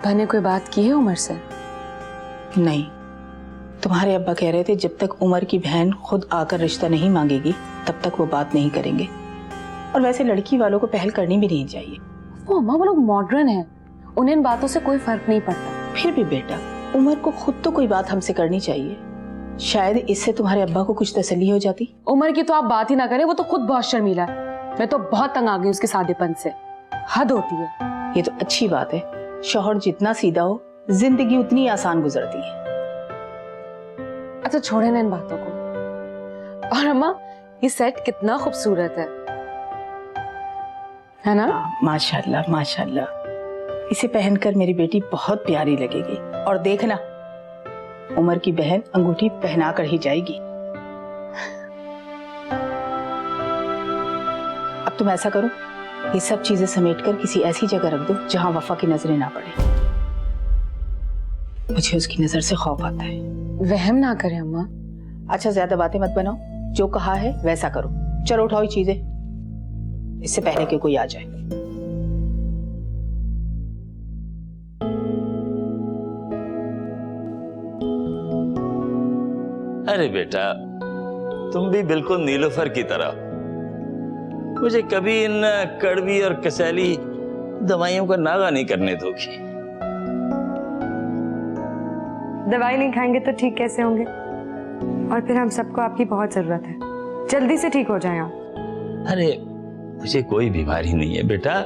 अब्बा ने कोई बात की है उमर से? नहीं, तुम्हारे अब्बा कह रहे थे जब तक उमर की बहन खुद आकर रिश्ता नहीं मांगेगी तब तक वो बात नहीं करेंगे। और वैसे लड़की वालों को पहल करनी भी नहीं चाहिए। वो अम्मा, वो लोग मॉडर्न हैं, उन्हें इन बातों से कोई फर्क नहीं पड़ता। फिर भी बेटा, उमर को खुद तो कोई बात हमसे करनी चाहिए, शायद इससे तुम्हारे अब्बा को कुछ तसल्ली हो जाती। उमर की तो आप बात ही ना करें, वो तो खुद बहुत शर्मीला है। मैं तो बहुत तंग आ गई उसके सादेपन से, हद होती है। ये तो अच्छी बात है, शौहर जितना सीधा हो जिंदगी उतनी आसान गुजरती है। अच्छा छोड़े ना इन बातों को। और अम्मा, ये सेट कितना खूबसूरत है ना? माशाल्लाह माशाल्लाह, इसे पहनकर मेरी बेटी बहुत प्यारी लगेगी। और देखना, उमर की बहन अंगूठी पहना कर ही जाएगी। अब तुम ऐसा करो, ये सब चीजें समेटकर किसी ऐसी जगह रख दो जहां वफा की नजरें ना पड़े। मुझे उसकी नजर से खौफ आता है। वहम ना करें अम्मा। अच्छा ज्यादा बातें मत बनाओ, जो कहा है वैसा करो। चलो उठाओ ये चीजें, इससे पहले कि कोई आ जाए। अरे बेटा, तुम भी बिल्कुल नीलोफर की तरह। मुझे कभी इन कड़वी और कसैली दवाइयों का नागा नहीं करने दोगी। दवाई नहीं खाएंगे तो ठीक कैसे होंगे? और फिर हम सबको आपकी बहुत जरूरत है, जल्दी से ठीक हो जाएं आप। अरे मुझे कोई बीमारी नहीं है बेटा,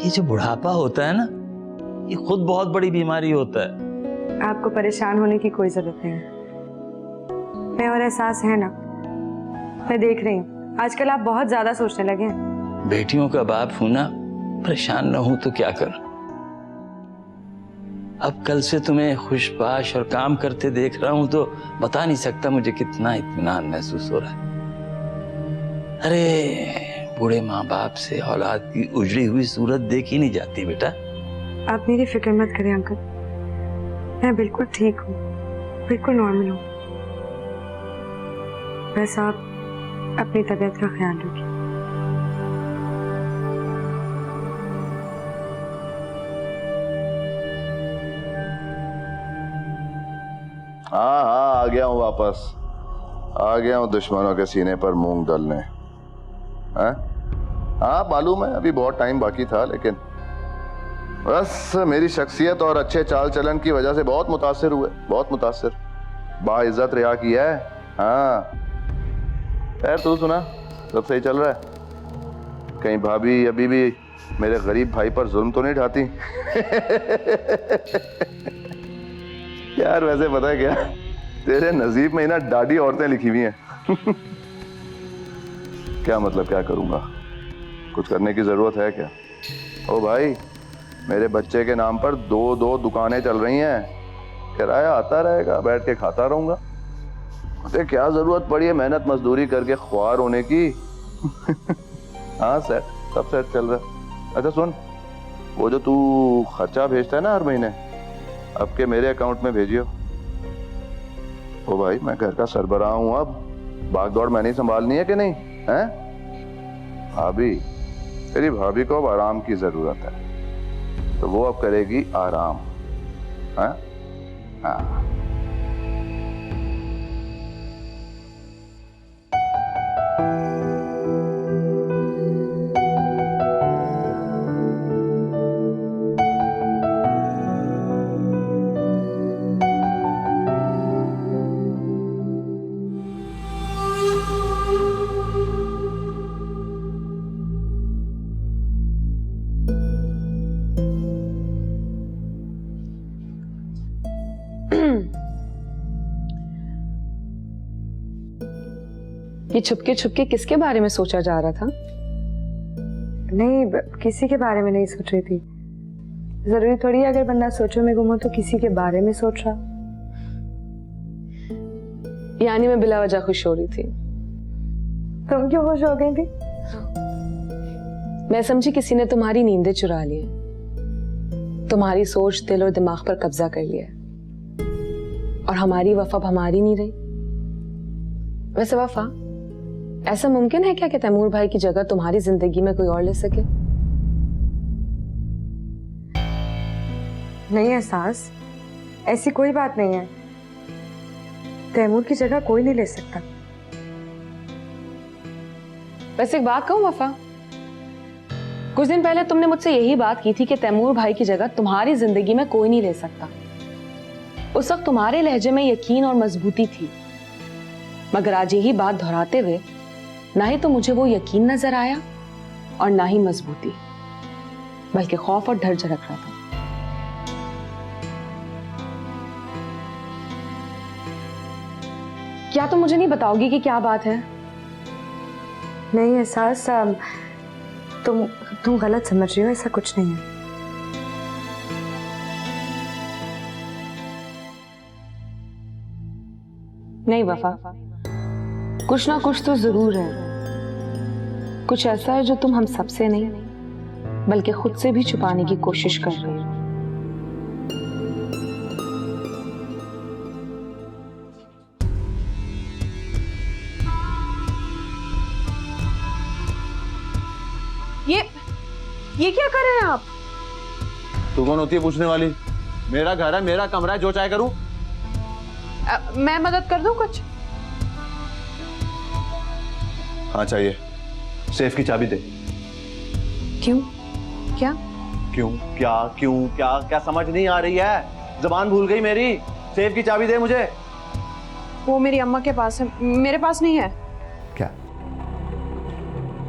ये जो बुढ़ापा होता है ना, ये खुद बहुत बड़ी बीमारी होता है। आपको परेशान होने की कोई जरूरत नहीं है, मैं और एहसास है ना, मैं देख रही हूँ आजकल आप बहुत ज्यादा सोचने लगे हैं। बेटियों का बाप हूं ना, परेशान न हूं तो क्या करूं। अब कल से तुम्हें खुशबाश और काम करते देख रहा हूं तो बता नहीं सकता मुझे कितना इत्मीनान महसूस हो रहा है। अरे बूढ़े माँ बाप से औलाद की उजड़ी हुई सूरत देखी नहीं जाती बेटा। आप मेरी फिक्र मत करें अंकल, मैं बिल्कुल ठीक हूँ, बिल्कुल नॉर्मल हूँ। बस आप अपनी तबीयत का ख्याल रखिए। हाँ हाँ, आ गया हूँ वापस, आ गया हूँ दुश्मनों के सीने पर मूंग दलने। हाँ मालूम है अभी बहुत टाइम बाकी था, लेकिन बस मेरी शख्सियत और अच्छे चाल चलन की वजह से बहुत मुतासिर हुए, बहुत मुतासिर। बाइज्जत रिया की है। हाँ खैर, तू सुना, सब सही चल रहा है? कहीं भाभी अभी भी मेरे गरीब भाई पर जुल्म तो नहीं ढाती? यार वैसे पता है क्या, तेरे नसीब में ना दाढ़ी औरतें लिखी हुई हैं। क्या मतलब क्या करूंगा, कुछ करने की जरूरत है क्या? ओ भाई, मेरे बच्चे के नाम पर दो दुकानें चल रही हैं, किराया आता रहेगा, बैठ के खाता रहूंगा। मुझे क्या जरूरत पड़ी है मेहनत मजदूरी करके ख्वार होने की? हाँ सेट, सब सेट चल रहा है। अच्छा सुन, वो जो तू खर्चा भेजता है ना हर महीने, अब के मेरे अकाउंट में भेजियो। ओ भाई, मैं घर का सरबराह हूं, अब भाग दौड़ मैंने संभालनी है कि नहीं? हैं भाभी, तेरी भाभी को अब आराम की जरूरत है, तो वो अब करेगी आराम। हाँ हाँ। ये छुपके छुपके किसके बारे में सोचा जा रहा था? नहीं, किसी के बारे में नहीं सोच रही थी। जरूरी थोड़ी है अगर बंदा सोचो में गुम हो तो किसी के बारे में सोच रहा। यानी मैं बिला वजह खुश हो रही थी। तुम क्यों खुश हो गई थी? मैं समझी किसी ने तुम्हारी नींदें चुरा ली है, तुम्हारी सोच दिल और दिमाग पर कब्जा कर लिया है, और हमारी वफा अब हमारी नहीं रही। वैसे वफा, ऐसा मुमकिन है क्या कि तैमूर भाई की जगह तुम्हारी जिंदगी में कोई और ले सके? नहीं एहसास, ऐसी कोई बात नहीं है। तैमूर की जगह कोई नहीं ले सकता। वैसे एक बात कहूं वफा, कुछ दिन पहले तुमने मुझसे यही बात की थी कि तैमूर भाई की जगह तुम्हारी जिंदगी में कोई नहीं ले सकता। उस वक्त तुम्हारे लहजे में यकीन और मजबूती थी, मगर आज यही बात दोहराते हुए ना ही तो मुझे वो यकीन नजर आया और ना ही मजबूती, बल्कि खौफ और डर झलक रहा था। क्या तुम मुझे नहीं बताओगी कि क्या बात है? नहीं एहसास, तुम गलत समझ रही हो, ऐसा कुछ नहीं है। नहीं वफा, कुछ ना कुछ तो जरूर है। कुछ ऐसा है जो तुम हम सबसे नहीं बल्कि खुद से भी छुपाने की कोशिश कर रहे हो। ये क्या कर रहे हैं आप? तू कौन होती है पूछने वाली? मेरा घर है, मेरा कमरा है, जो चाहे करूं। मैं मदद कर दूं कुछ? हाँ चाहिए। सेफ की चाबी दे। क्यों? क्या? क्यों क्या क्यों क्या क्या समझ नहीं आ रही है? जबान भूल गई मेरी। सेफ की चाबी दे मुझे। वो मेरी अम्मा के पास है, मेरे पास नहीं है। क्या?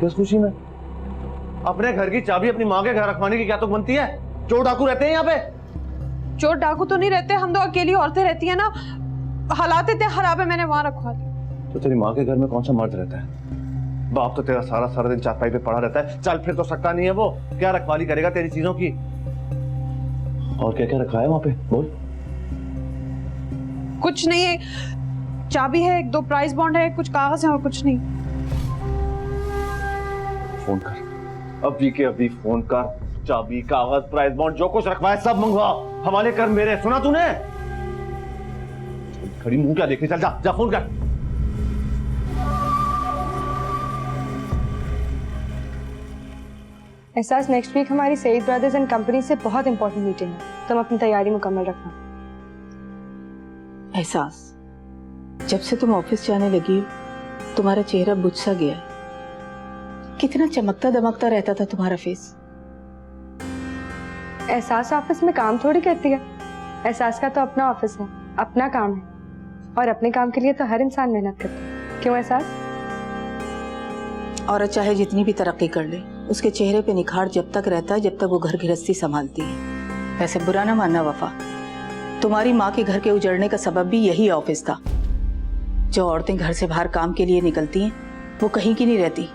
किस खुशी में? अपने घर की चाबी अपनी माँ के घर रखवाने की क्या तो बनती है? चोर डाकू रहते हैं यहाँ पे? चोर डाकू तो नहीं रहते, हम तो अकेली औरतें रहती है ना। हालात इतने खराब है, मैंने वहां रखवा दिया। तो तेरी माँ के घर में कौन सा मर्द रहता है? बाप तो तेरा सारा सारा दिन चारपाई पे पड़ा रहता है। चल फिर तो सकता नहीं है वो। क्या रखवाली करेगा तेरी चीजों की? और क्या क्या रखा है वहां पे? बोल। कुछ नहीं है, चाबी है, 2 प्राइस बॉन्ड है, कुछ कागज है और कुछ नहीं। फोन कर, अभी के अभी फोन कर। चाबी, कागज, प्राइस बॉन्ड, जो कुछ रखवाए सब मंगवा, हवाले कर मेरे। सुना तूने? खड़ी मुंह क्या देख रही? चल जा जा फोन कर। एहसास, नेक्स्ट वीक हमारी सईद ब्रदर्स एंड कंपनी से बहुत इंपॉर्टेंट मीटिंग है, तुम अपनी तैयारी मुकम्मल रखना। एहसास, जब से तुम ऑफिस जाने लगी हो तुम्हारा चेहरा बुझ सा गया है। कितना चमकता दमकता रहता था तुम्हारा फेस। एहसास ऑफिस में काम थोड़ी करती है। एहसास का तो अपना ऑफिस है, अपना काम है, और अपने काम के लिए तो हर इंसान मेहनत करता है। क्यों एहसास? औरत चाहे जितनी भी तरक्की कर ले, उसके चेहरे पे निखार जब तक रहता है जब तक वो घर गृहस्थी संभालती है। वैसे बुरा ना मानना वफा, तुम्हारी माँ के घर के उजड़ने का सबब भी यही ऑफिस था। जो औरतें घर से बाहर काम के लिए निकलती हैं वो कहीं की नहीं रहती।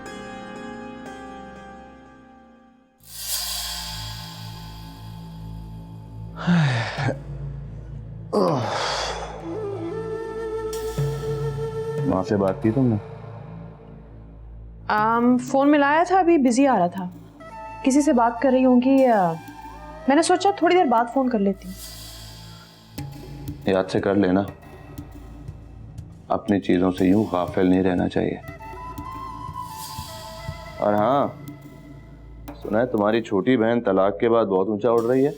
माँ से बात की तुमने? फोन मिलाया था, अभी बिजी आ रहा था, किसी से बात कर रही होंगी। मैंने सोचा थोड़ी देर बाद फोन कर लेती हूँ। याद से कर लेना, अपनी चीजों से यूं गाफिल नहीं रहना चाहिए। और हाँ, सुना है तुम्हारी छोटी बहन तलाक के बाद बहुत ऊंचा उड़ रही है।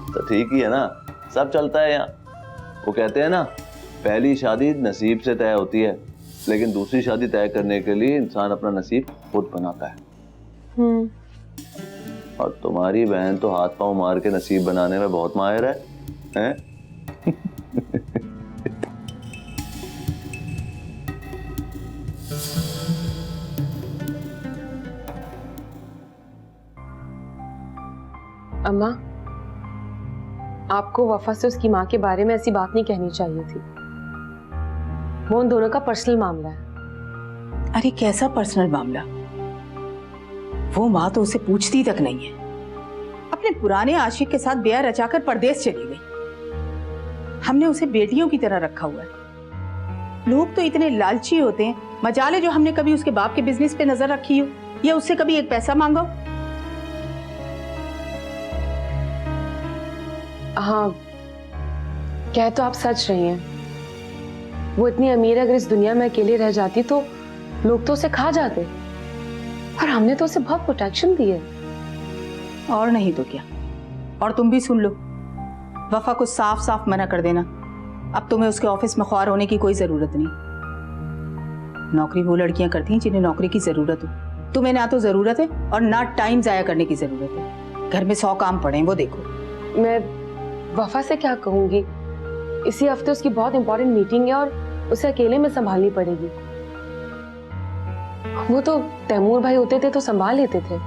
तो ठीक ही है ना, सब चलता है यहाँ। वो कहते हैं ना, पहली शादी नसीब से तय होती है, लेकिन दूसरी शादी तय करने के लिए इंसान अपना नसीब खुद बनाता है। और तुम्हारी बहन तो हाथ पांव मार के नसीब बनाने में बहुत माहिर है, हैं? अम्मा, आपको वफा से उसकी माँ के बारे में ऐसी बात नहीं कहनी चाहिए थी। वो उन दोनों का पर्सनल मामला है। अरे कैसा पर्सनल मामला? वो माँ तो उसे पूछती तक नहीं है। अपने पुराने आशिक के साथ ब्याह रचाकर परदेश चली गई। हमने उसे बेटियों की तरह रखा हुआ है। लोग तो इतने लालची होते हैं, मजाले जो हमने कभी उसके बाप के बिजनेस पे नजर रखी हो या उससे कभी एक पैसा मांगा हो। हाँ, कह तो आप सच रही हैं। वो इतनी अमीर अगर इस दुनिया में अकेली रह जाती तो लोग तो उसे खा जाते, और हमने तो उसे बहुत प्रोटेक्शन दी है। और नहीं तो क्या। और तुम भी सुन लो, वफा को साफ साफ मना कर देना, अब तुम्हें उसके ऑफिस में ख्वार होने की कोई जरूरत नहीं। नौकरी वो लड़कियां करती हैं जिन्हें नौकरी की जरूरत हो। तुम्हें ना तो जरूरत है और ना टाइम जाया करने की जरूरत है। घर में 100 काम पड़े हैं, वो देखो। मैं वफा से क्या कहूंगी, इसी हफ्ते उसकी बहुत इंपॉर्टेंट मीटिंग है और उसे अकेले में संभालनी पड़ेगी। वो तो तैमूर भाई होते थे तो संभाल लेते थे।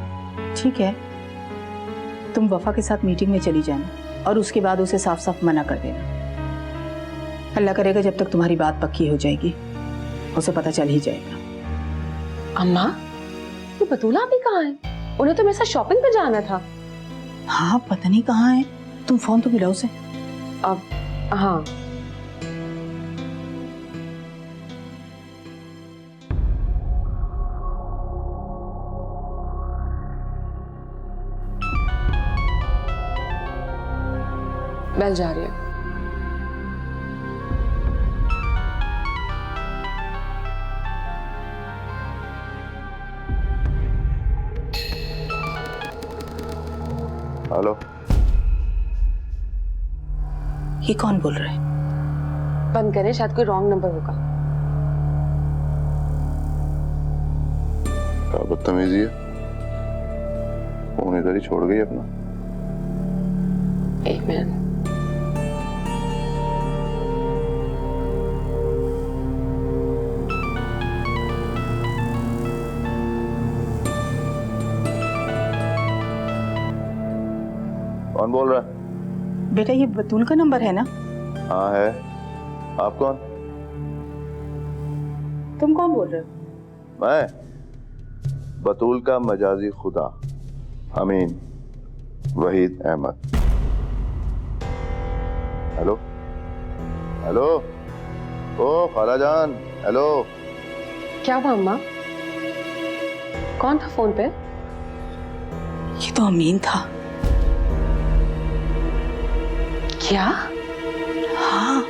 ठीक है, तुम वफा के साथ मीटिंग में चली जाना और उसके बाद उसे साफ साफ मना कर देना। अल्लाह करेगा जब तक तुम्हारी बात पक्की हो जाएगी उसे पता चल ही जाएगा। अम्मा, ये बतूला अभी कहाँ है? उन्हें तो मेरे साथ शॉपिंग पे जाना था। हाँ, पता नहीं कहाँ है। तुम फोन तो मिलाओ उसे। अब हाँ, बेल जा रही है। हेलो, ये कौन बोल रहा है? बंद करें, शायद कोई रॉन्ग नंबर होगा। क्या बदतमीजी है, फोन इधर ही छोड़ गई अपना। एक मिनट। कौन बोल रहा है? बेटा, ये बतूल का नंबर है ना? हाँ है। आप कौन? तुम कौन बोल रहे हो? मैं बतूल का मजाजी खुदा अमीन वहीद अहमद। हेलो हेलो, ओ खाला जान, हेलो। क्या हुआ अम्मा? कौन था फोन पे? ये तो अमीन था। क्या? हाँ,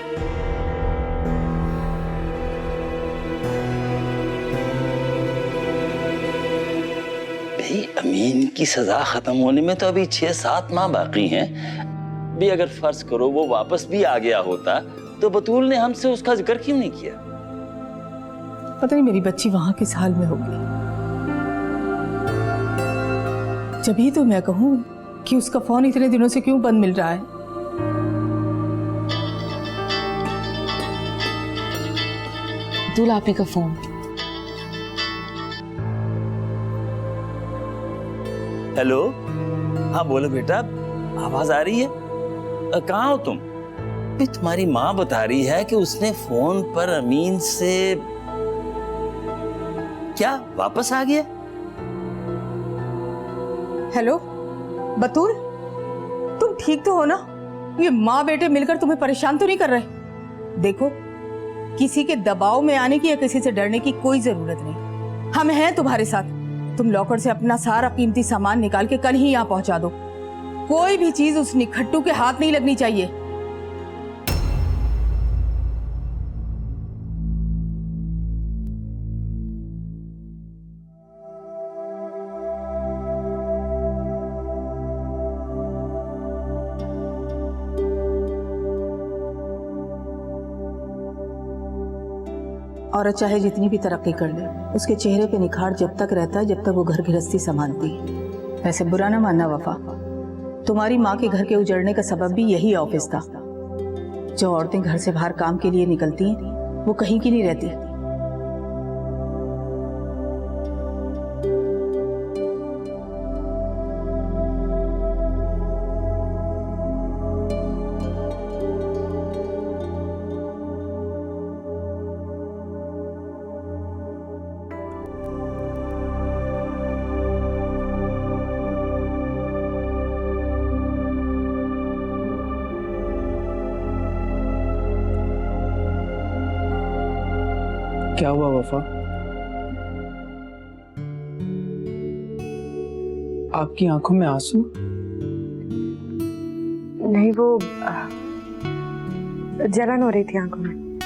भाई अमीन की सजा खत्म होने में तो अभी 6-7 माह बाकी हैं। भी अगर फर्ज करो वो वापस भी आ गया होता तो बतूल ने हमसे उसका जिक्र क्यों नहीं किया? पता नहीं मेरी बच्ची वहां किस हाल में होगी। जब ही तो मैं कहूँ कि उसका फोन इतने दिनों से क्यों बंद मिल रहा है। बतूल आपी का फोन। हेलो, हाँ बोलो बेटा, आवाज आ रही है? कहाँ हो तुम? भी तुम्हारी माँ बता रही है कि उसने फोन पर अमीन से क्या वापस आ गया? हेलो बतूल, तुम ठीक तो हो ना? ये माँ बेटे मिलकर तुम्हें परेशान तो नहीं कर रहे? देखो, किसी के दबाव में आने की या किसी से डरने की कोई जरूरत नहीं। हम हैं तुम्हारे साथ। तुम लॉकर से अपना सारा कीमती सामान निकाल के कल ही यहाँ पहुंचा दो। कोई भी चीज उस निखट्टू के हाथ नहीं लगनी चाहिए। औरत चाहे जितनी भी तरक्की कर ले, उसके चेहरे पे निखार जब तक रहता है जब तक वो घर गृहस्थी संभालती है। वैसे बुरा ना मानना वफा, तुम्हारी माँ के घर के उजड़ने का सबब भी यही ऑफिस था। जो औरतें घर से बाहर काम के लिए निकलती हैं वो कहीं की नहीं रहती। क्या हुआ वफा? आपकी आंखों में आंसू? नहीं, वो जलन हो रही थी आंखों में।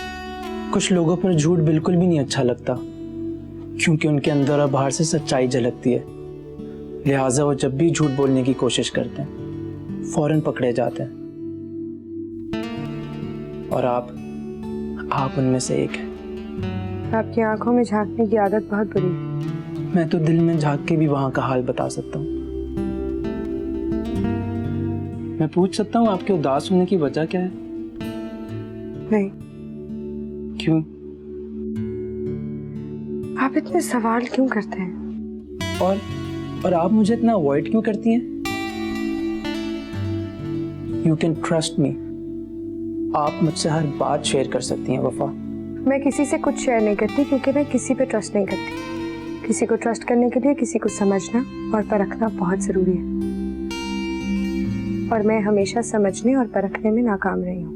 कुछ लोगों पर झूठ बिल्कुल भी नहीं अच्छा लगता, क्योंकि उनके अंदर और बाहर से सच्चाई झलकती है। लिहाजा वो जब भी झूठ बोलने की कोशिश करते हैं फौरन पकड़े जाते हैं। और आप उनमें से एक हैं। आपकी आंखों में झांकने की आदत बहुत बुरी है। मैं तो दिल में झांक के भी वहां का हाल बता सकता हूँ। मैं पूछ सकता हूँ आपके उदास होने की वजह क्या है? नहीं, क्यों? आप इतने सवाल क्यों करते हैं? और आप मुझे इतना अवॉइड क्यों करती हैं? You can trust me. आप मुझसे हर बात शेयर कर सकती हैं वफा। मैं किसी से कुछ शेयर नहीं करती क्योंकि मैं किसी पे ट्रस्ट नहीं करती। किसी को ट्रस्ट करने के लिए किसी को समझना और परखना बहुत जरूरी है, और मैं हमेशा समझने और परखने में नाकाम रही हूँ।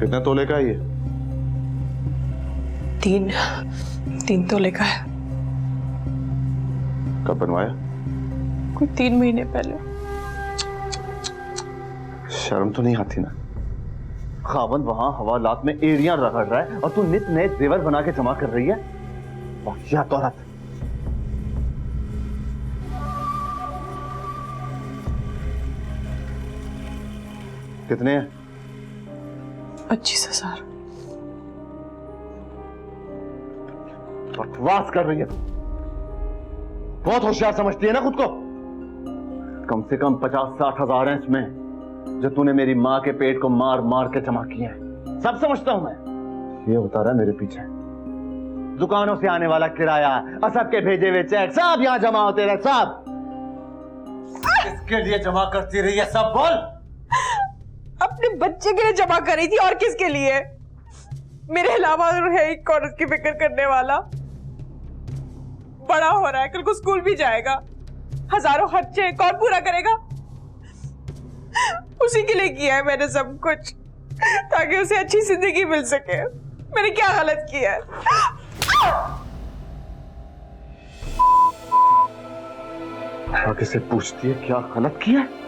कितने तोले का है ये? 3 तोले का है। कब बनवाया? कोई 3 महीने पहले। शर्म तो नहीं आती ना? खावंद वहां हवालात में एड़ियां रगड़ रहा है और तू नित नए जेवर बना के जमा कर रही है। वाहिया तौरत। कितने हैं? 25,000। बकवास कर रही है तू। बहुत होशियार समझती है ना खुद को। कम से कम 50-60 हजार हैं इसमें, जो तूने मेरी माँ के पेट को मार मार के जमा किए हैं। सब समझता हूं मैं। ये होता रहा मेरे पीछे। दुकानों से आने वाला किराया, असद के भेजे हुए चेक, सब यहां जमा होते रहे। सब किसके लिए जमा करती रही है? सब बोल। अपने बच्चे के लिए जमा करी थी, और किसके लिए? मेरे अलावा है एक और उसकी फिक्र करने वाला। बड़ा हो रहा है, कल को स्कूल भी जाएगा। हजारों खर्चे कौन पूरा करेगा? उसी के लिए किया है मैंने सब कुछ, ताकि उसे अच्छी जिंदगी मिल सके। मैंने क्या गलत किया है? आगे से पूछती है क्या गलत किया है?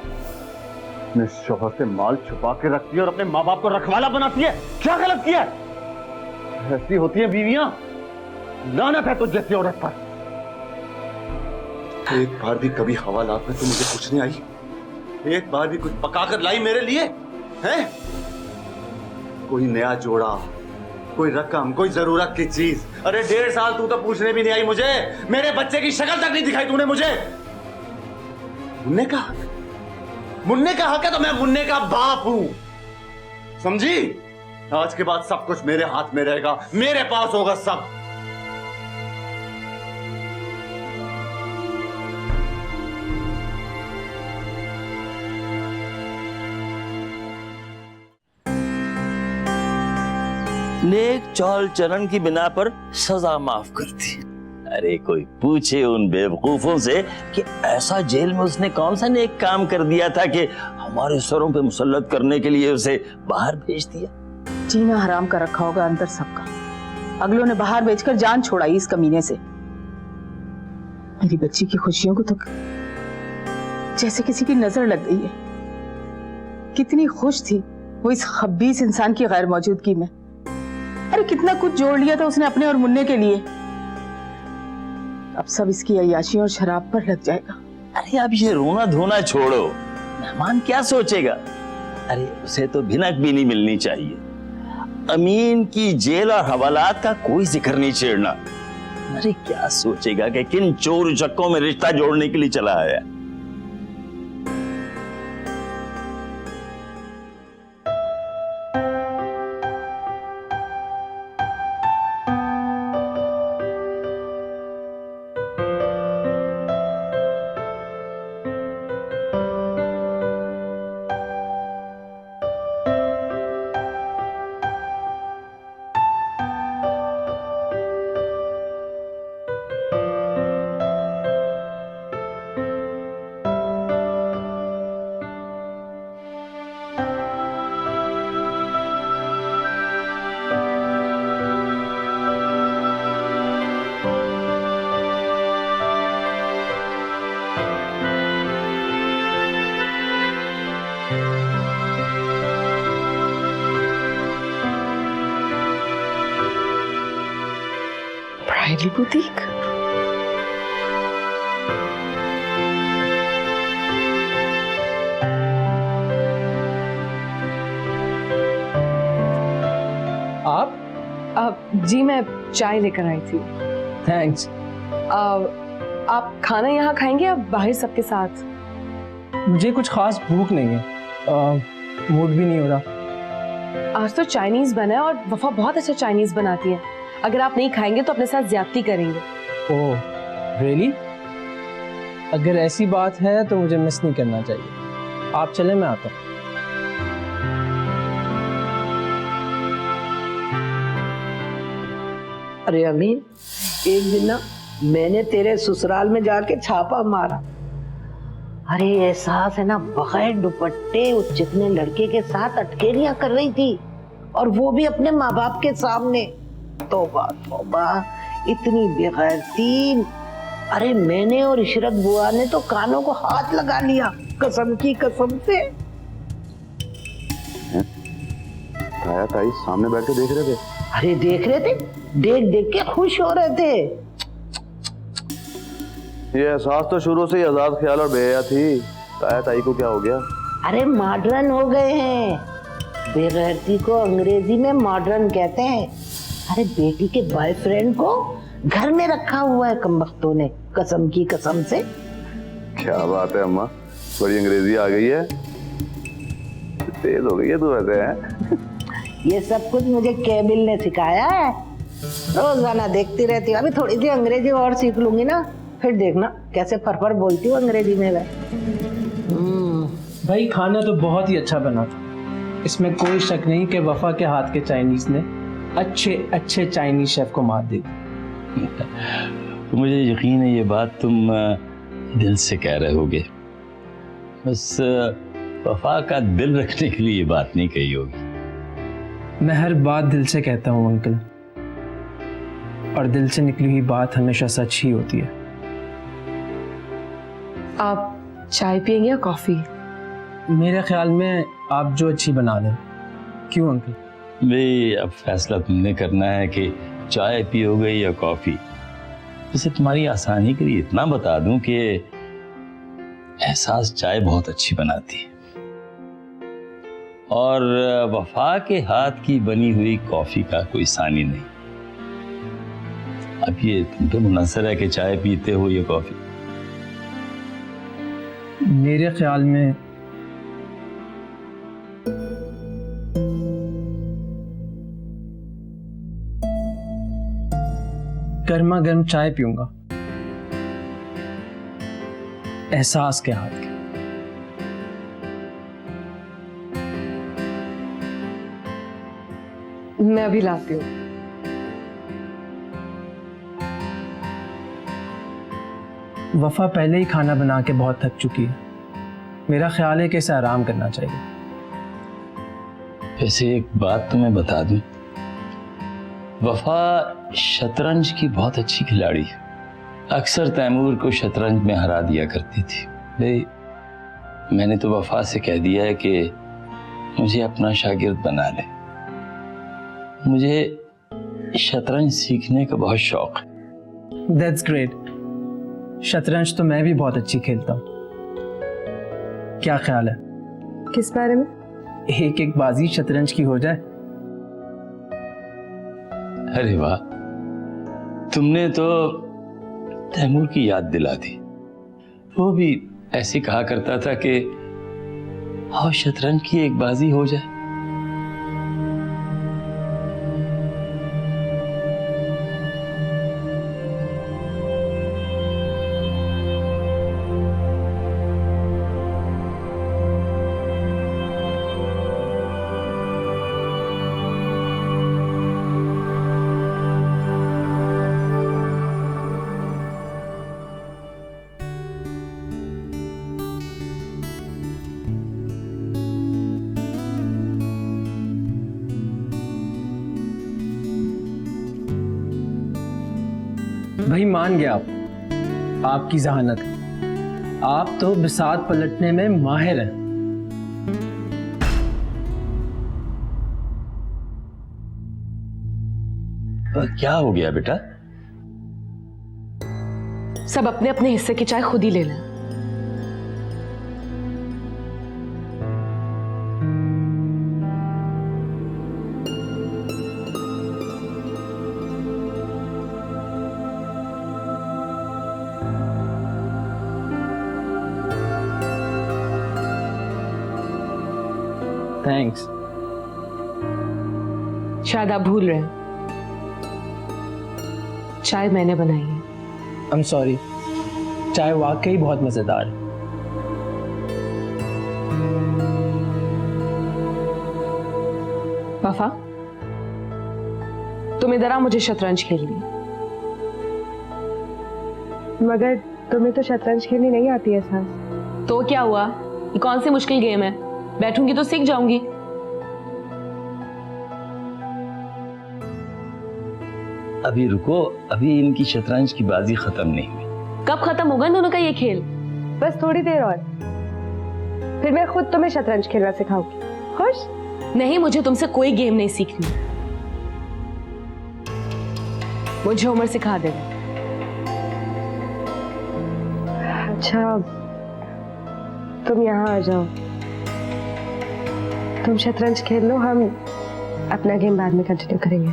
अपने शोहर से माल छुपा के रखती है और अपने माँ बाप को रखवाला बनाती है। क्या गलत किया है? ऐसी होती है बीवियां। लानत है तुझ जैसी औरत पर। एक बार भी कभी हवालात में तू मुझे पूछने आई? एक बार भी कुछ पका कर लाई मेरे लिए? हैं? कोई नया जोड़ा, कोई रकम, कोई जरूरत की चीज। अरे 1.5 साल तू तो पूछने भी नहीं आई मुझे। मेरे बच्चे की शक्ल तक नहीं दिखाई तूने मुझे। मुन्ने का हक, मुन्ने का हक है तो मैं मुन्ने का बाप हूं, समझी? आज के बाद सब कुछ मेरे हाथ में रहेगा, मेरे पास होगा सब। नेक चाल चलन की बिना पर सजा माफ करती। अरे कोई पूछे उन बेवकूफों से कि ऐसा जेल में उसने कौन सा नेक काम कर दिया था कि हमारे सरों पे मुसल्लत करने के लिए उसे बाहर भेज दिया। जीना हराम का रखा होगा अंदर सबका। अगलों ने बाहर बेचकर जान छोड़ाई इस कमीने से। मेरी बच्ची की खुशियों को तो जैसे किसी की नजर लग गई है। कितनी खुश थी वो इस खब्बीस इंसान की गैर मौजूदगी में। अरे कितना कुछ जोड़ लिया था उसने अपने और मुन्ने के लिए। अब सब इसकी अय्याशी और शराब पर लग जाएगा। अरे अब ये रोना धोना छोड़ो, मेहमान क्या सोचेगा? अरे उसे तो भिनक भी नहीं मिलनी चाहिए। अमीन की जेल और हवालात का कोई जिक्र नहीं छेड़ना। अरे क्या सोचेगा कि किन चोर चक्कों में रिश्ता जोड़ने के लिए चला आया। Smiley boutique. आप? जी मैं चाय लेकर आई थी। थैंक्स। आप खाना यहाँ खाएंगे या बाहर सबके साथ? मुझे कुछ खास भूख नहीं है, मूड भी नहीं हो रहा। आज तो चाइनीज बना है और वफा बहुत अच्छा चाइनीज बनाती है। अगर आप नहीं खाएंगे तो अपने साथ ज्यादती करेंगे। Oh really? अगर ऐसी बात है तो मुझे मिस नहीं करना चाहिए। आप चलें, मैं आता हूँ। अरे अमीन, एक दिन ना मैंने तेरे ससुराल में जाके छापा मारा। अरे एहसास है ना, बगैर दुपट्टे उस चिकने लड़के के साथ अटकेलियां कर रही थी, और वो भी अपने माँ बाप के सामने। तौबा तौबा, इतनी बेगैरती। अरे मैंने और इशरत बुआ ने तो कानों को हाथ लगा लिया, कसम की कसम से। ताया ताई सामने बैठ के देख रहे थे? अरे देख रहे थे, देख देख के खुश हो रहे थे। ये एहसास तो शुरू से ही आजाद ख्याल और बेहया थी। ताया ताई को क्या हो गया? अरे मॉडर्न हो गए हैं। बेगैरती को अंग्रेजी में मॉडर्न कहते हैं। अरे बेटी के बॉयफ्रेंड को घर में रखा हुआ है कमबख्तों ने, कसम की कसम से। क्या बात है अम्मा, बड़ी अंग्रेजी आ गई है। तेज हो गई है तू वैसे है। ये सब कुछ मुझे केबिल ने सिखाया है। रोजाना देखती रहती हूँ। अभी थोड़ी सी अंग्रेजी और सीख लूंगी ना, फिर देखना कैसे फरफर बोलती हूँ अंग्रेजी में मैं। भाई खाना तो बहुत ही अच्छा बना था, इसमें कोई शक नहीं कि वफा के हाथ के चाइनीज ने अच्छे अच्छे चाइनीज शेफ को मात दी। मुझे यकीन है ये बात तुम दिल से कह रहे होगे, बस वफा का दिल रखने के लिए ये बात नहीं कही होगी। मैं हर बात दिल से कहता हूँ अंकल, और दिल से निकली हुई बात हमेशा सच ही होती है। आप चाय पियेंगे या कॉफी? मेरे ख्याल में आप जो अच्छी बना लें। क्यों अंकल? भाई अब फैसला तुमने करना है कि चाय पियोगे या कॉफी। वैसे तुम्हारी आसानी के लिए इतना बता दूं कि एहसास चाय बहुत अच्छी बनाती है, और वफा के हाथ की बनी हुई कॉफी का कोई सानी नहीं। अब ये तुम पे मुनसर है कि चाय पीते हो या कॉफी। मेरे ख्याल में गर्मा गर्म चाय पीऊंगा, एहसास के हाथ की। मैं अभी लाती हूँ। वफा पहले ही खाना बना के बहुत थक चुकी है। मेरा ख्याल है कि इसे आराम करना चाहिए। वैसे एक बात तुम्हें बता दूं, वफा शतरंज की बहुत अच्छी खिलाड़ी है। अक्सर तैमूर को शतरंज में हरा दिया करती थी। भाई मैंने तो वफा से कह दिया है कि मुझे अपना शागिर्द बना ले। मुझे शतरंज सीखने का बहुत शौक है। That's great। शतरंज तो मैं भी बहुत अच्छी खेलता हूँ। क्या ख्याल है? किस बारे में? एक एक बाजी शतरंज की हो जाए। अरे वाह, तुमने तो तैमूर की याद दिला दी। वो भी ऐसे कहा करता था कि आओ शतरंज की एक बाजी हो जाए। भाई मान गया आपकी जहानत। आप तो बिसात पलटने में माहिर हैं। क्या हो गया बेटा? सब अपने अपने हिस्से की चाय खुद ही ले लें। थैंक्स। शायद आप भूल रहे हैं, चाय मैंने बनाई है। आई एम सॉरी, चाय वाकई बहुत मजेदार है। वफा, तुम इधर आ, मुझे शतरंज खेलनी। मगर तुम्हें तो शतरंज खेलनी नहीं आती है सास। तो क्या हुआ, ये कौन सी मुश्किल गेम है? बैठूंगी तो सीख जाऊंगी। अभी रुको, अभी इनकी शतरंज की बाजी खत्म नहीं हुई। कब खत्म होगा इन दोनों का ये खेल? बस थोड़ी देर और, फिर मैं खुद तुम्हें शतरंज खेलना सिखाऊंगी। खुश? नहीं, मुझे तुमसे कोई गेम नहीं सीखनी। मुझे उमर सिखा देगा। अच्छा, तुम यहाँ आ जाओ, तुम शतरंज खेल लो, हम अपना गेम बाद में कंटिन्यू करेंगे।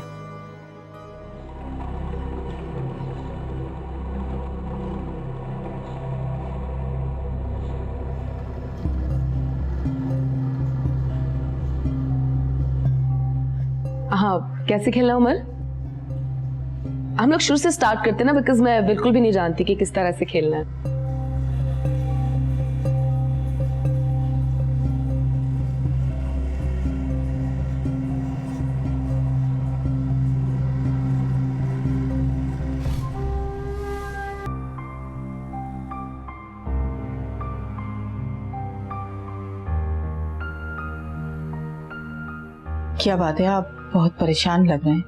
हाँ, कैसे खेलना उमर? हम लोग शुरू से स्टार्ट करते ना, बिकॉज मैं बिल्कुल भी नहीं जानती कि किस तरह से खेलना है। क्या बात है, आप बहुत परेशान लग रहे हैं।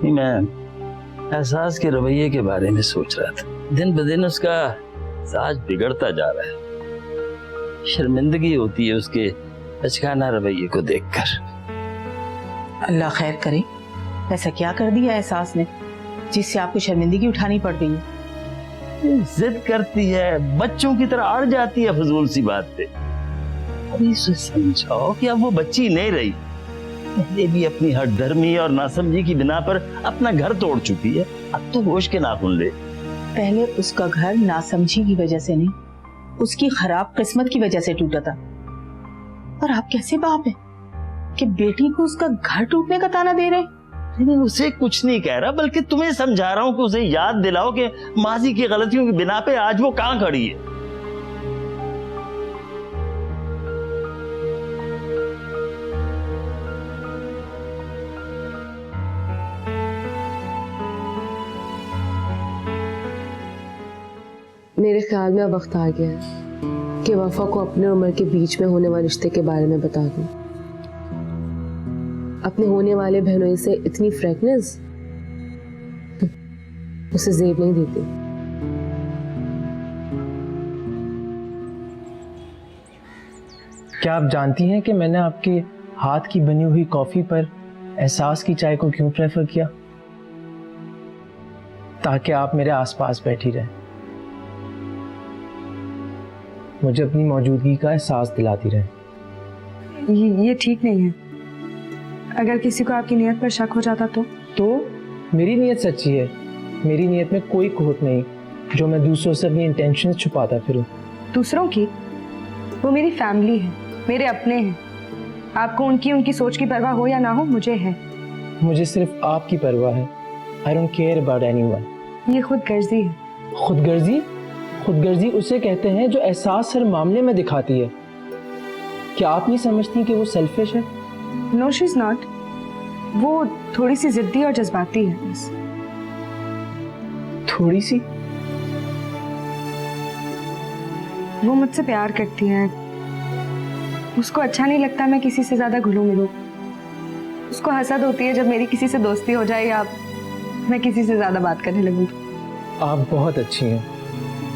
नहीं, मैं एहसास के रवैये के बारे में सोच रहा था। दिन ब दिन उसका साज बिगड़ता जा रहा है। शर्मिंदगी होती है उसके बचकाना रवैये को देखकर। अल्लाह खैर करे। ऐसा क्या कर दिया एहसास ने जिससे आपको शर्मिंदगी उठानी पड़ गई है? जिद करती है, बच्चों की तरह अड़ जाती है फजूल सी बात पे। अभी इसे समझाओ कि अब वो बच्ची नहीं रही। पहले भी अपनी हठधर्मी और नासमझी की बिना पर अपना घर तोड़ चुकी है, अब तो होश के नाखून ले। पहले उसका घर नासमझी की वजह से नहीं, उसकी खराब किस्मत की वजह से टूटा था। और आप कैसे बाप हैं कि बेटी को उसका घर टूटने का ताना दे रहे? मैं उसे कुछ नहीं कह रहा, बल्कि तुम्हें समझा रहा हूँ कि उसे याद दिलाओ कि माजी की गलतियों की बिना पे आज वो कहाँ खड़ी है। मेरे ख्याल में अब वक्त आ गया है कि वफा को अपने उम्र के बीच में होने वाले रिश्ते के बारे में बता दूं। अपने होने वाले बहनों से इतनी फ्रैंकनेस उसे जेब नहीं देती। क्या आप जानती हैं कि मैंने आपके हाथ की बनी हुई कॉफी पर एहसास की चाय को क्यों प्रेफर किया? ताकि आप मेरे आसपास बैठी रहें, मुझे अपनी मौजूदगी का एहसास दिलाती रहे। ये ठीक नहीं है। अगर किसी को आपकी नीयत पर शक हो जाता तो मेरी नीयत सच्ची है। मेरी नीयत में कोई खोट नहीं जो मैं दूसरों से अपनी इंटेंशंस छुपाता फिरूं। दूसरों की? वो मेरी फैमिली है, मेरे अपने हैं। आपको उनकी सोच की परवाह हो या ना हो, मुझे है। मुझे सिर्फ आपकी परवाह है। I don't care about anyone। ये खुदगर्जी है। खुदगर्जी? खुदगर्जी उसे कहते हैं जो एहसास हर मामले में दिखाती है। क्या आप नहीं समझती कि वो सेल्फिश है? No she is not. वो थोड़ी सी जिद्दी और जज्बाती है बस। थोड़ी सी? वो मुझसे प्यार करती है, उसको अच्छा नहीं लगता मैं किसी से ज्यादा घुलूं मिलूं। उसको हसद होती है जब मेरी किसी से दोस्ती हो जाए या मैं किसी से ज्यादा बात करने लगूं। आप बहुत अच्छी हैं,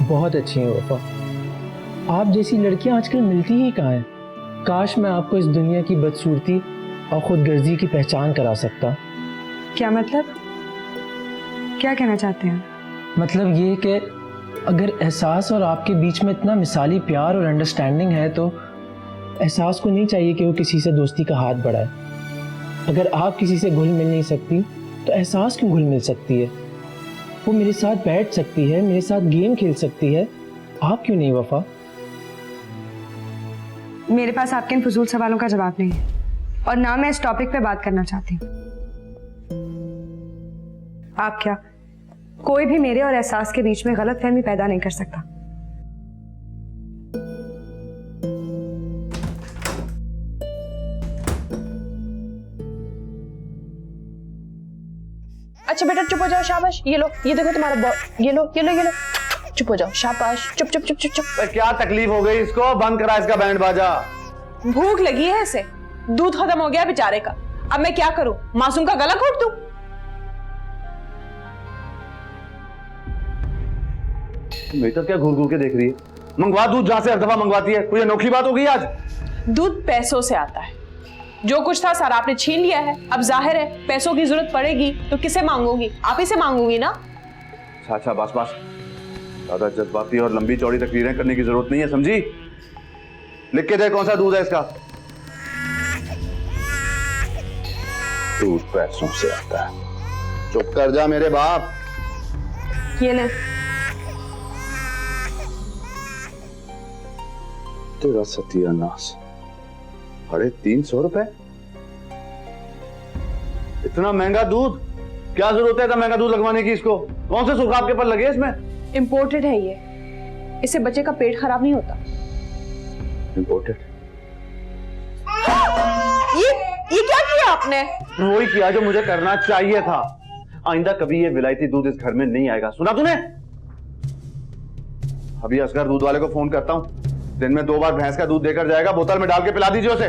बहुत अच्छी हैं वफा। आप जैसी लड़कियां आजकल मिलती ही कहाँ हैं। काश मैं आपको इस दुनिया की बदसूरती और खुदगर्जी की पहचान करा सकता। क्या मतलब? क्या कहना चाहते हैं? मतलब ये कि अगर एहसास और आपके बीच में इतना मिसाली प्यार और अंडरस्टैंडिंग है तो एहसास को नहीं चाहिए कि वो किसी से दोस्ती का हाथ बढ़ाए। अगर आप किसी से घुल मिल नहीं सकती तो एहसास क्यों घुल मिल सकती है? वो मेरे साथ बैठ सकती है, मेरे साथ गेम खेल सकती है, आप क्यों नहीं वफा? मेरे पास आपके इन फजूल सवालों का जवाब नहीं है और ना मैं इस टॉपिक पे बात करना चाहती हूँ। आप क्या, कोई भी मेरे और एहसास के बीच में गलतफहमी पैदा नहीं कर सकता। अच्छा बेटा चुप हो जाओ, शाबाश। ये लो, ये देखो तुम्हारा ये लो ये लो ये लो, चुप हो जाओ, शाबाश। चुप चुप चुप चुप चुप। क्या तकलीफ हो गई इसको? बंद करा इसका बैंड बाजा। भूख लगी है इसे, दूध खत्म हो गया बेचारे का। अब मैं क्या करूं, मासूम का गला घोट दूं? बेटा क्या घूर घूर के देख रही है? मंगवा दूध जहां से हर दफा मंगवाती है। कोई अनोखी बात हो गई आज? दूध पैसों से आता है, जो कुछ था सारा आपने छीन लिया है। अब जाहिर है पैसों की जरूरत पड़ेगी तो किसे मांगोगी? आप ही से मांगूंगी ना। अच्छा बस बस, ज्यादा जज्बाती और लंबी चौड़ी तकरीरें करने की जरूरत नहीं है, समझी? लिख के दे कौन सा दूध है इसका। दूध पैसों से आता है। चुप कर जा मेरे बाप। ये ले। तेरा सत्यानाश। 350 रुपए? इतना महंगा दूध? क्या जरूरत है इतना महंगा दूध लगवाने की इसको? कौन से सुख आपके पर लगे इसमें? इंपोर्टेड है ये, इससे बच्चे का पेट खराब नहीं होता। इंपोर्टेड? ये क्या किया आपने? वही किया जो मुझे करना चाहिए था। आइंदा कभी ये विलायती दूध इस घर में नहीं आएगा, सुना तूने? अभी असगर दूध वाले को फोन करता हूं, दिन में 2 बार भैंस का दूध देकर जाएगा, बोतल में डाल के पिला दीजिए उसे।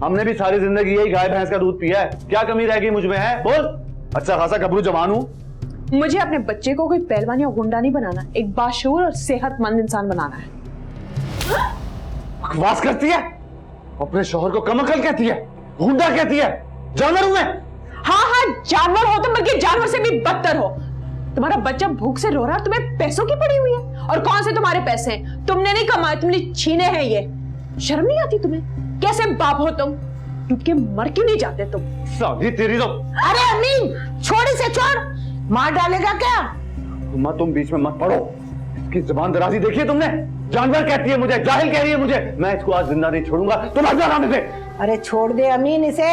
हमने भी सारी जिंदगी यही गाय भैंस का दूध पिया है, क्या कमी रह गई मुझ में है? बोल। अच्छा खासा गबरू जवान हूं। मुझे अपने बच्चे को कोई पहलवान या गुंडा नहीं बनाना, एक बाशऊर और सेहतमंद इंसान बनाना है। बकवास करती है, अपने शौहर को कम अकल कहती है, गुंडा कहती है, जानवर हूं मैं। हाँ जानवर हो तुम, बल्कि जानवर से भी बदतर हो। तुम्हारा बच्चा भूख से रो रहा है, तुम्हें पैसों की पड़ी हुई है। और कौन से तुम्हारे पैसे हैं? तुमने नहीं कमाए, तुमने छीने हैं। ये शर्म नहीं आती तुम्हें? कैसे बाप हो तुम? डूब के मर क्यों नहीं जाते तुम? साधी तेरी तो। अरे अमीन, छोड़ इसे, छोड़, मार डालेगा क्या? तुम बीच में मत पड़ो। इसकी जुबान दराजी देखिए तुमने। जानवर कहती है मुझे, जाहिल कह रही है मुझे। मैं इसको आज जिंदा नहीं छोड़ूंगा, तुम हट जाना मुझे। अरे छोड़ दे अमीन इसे।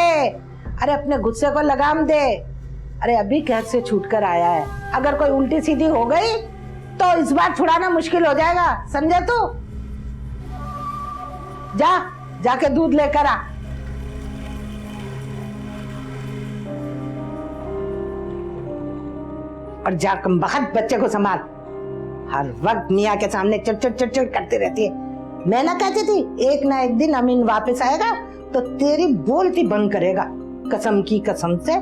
अरे अपने गुस्से को लगाम दे। अरे अभी कैद से छूट कर आया है, अगर कोई उल्टी सीधी हो गई तो इस बार छुड़ाना मुश्किल हो जाएगा, समझे तू? जाके दूध लेकर आ। और जा कमबख्त बच्चे को संभाल, हर वक्त मियाँ के सामने चिड़ करती रहती है। मैं ना कहती थी एक ना एक दिन अमीन वापस आएगा तो तेरी बोलती बंद करेगा, कसम की कसम से।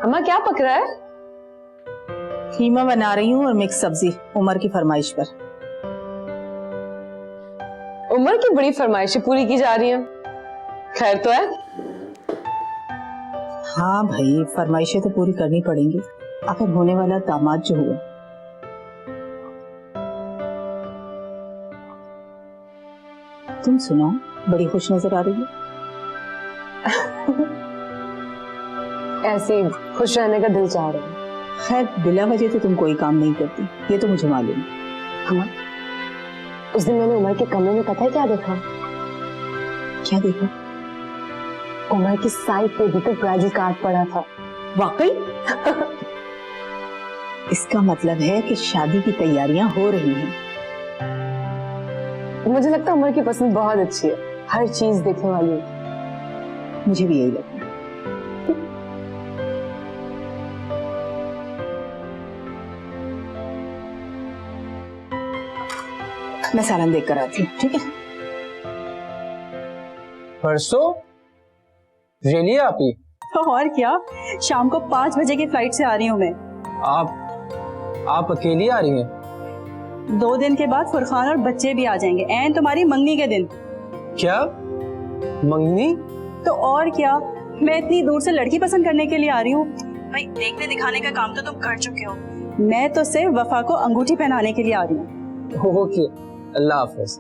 अम्मा क्या पक रहा है? कीमा बना रही हूँ और मिक्स सब्जी, उमर की फरमाइश पर। उमर की बड़ी फरमाइशें पूरी की जा रही हैं। खैर तो है? हाँ भाई, फरमाइशें तो पूरी करनी पड़ेंगी, आखिर होने वाला दामाद जो हुआ। तुम सुनाओ, बड़ी खुश नजर आ रही है। ऐसे खुश रहने का दिल चाह रहा है। खैर बिला वजह तो तुम कोई काम नहीं करती, ये तो मुझे मालूम है। अम्मा, उस दिन मैंने उमर के कमरे में पता है क्या देखा? क्या देखा? उमर की साइड पे भी तो ब्राइडल कार्ड पड़ा था। वाकई? इसका मतलब है कि शादी की तैयारियां हो रही हैं। मुझे लगता है उमर की पसंद बहुत अच्छी है, हर चीज देखने वाली है। मुझे भी यही लगता है। मैं सालन देख कर आती हूँ, ठीक है? परसों रियली आप ही? तो और क्या, शाम को 5 बजे की फ्लाइट से आ रही हूँ मैं। आप आप अकेली आ रही हैं? 2 दिन के बाद फुरखान और बच्चे भी आ जाएंगे, एन तुम्हारी मंगनी के दिन। क्या मंगनी? तो और क्या, मैं इतनी दूर से लड़की पसंद करने के लिए आ रही हूँ। भाई देखने दिखाने का काम तो तुम कर चुके हो, मैं तो सिर्फ वफा को अंगूठी पहनाने के लिए आ रही हूँ। ओके, अल्लाह हाफिज।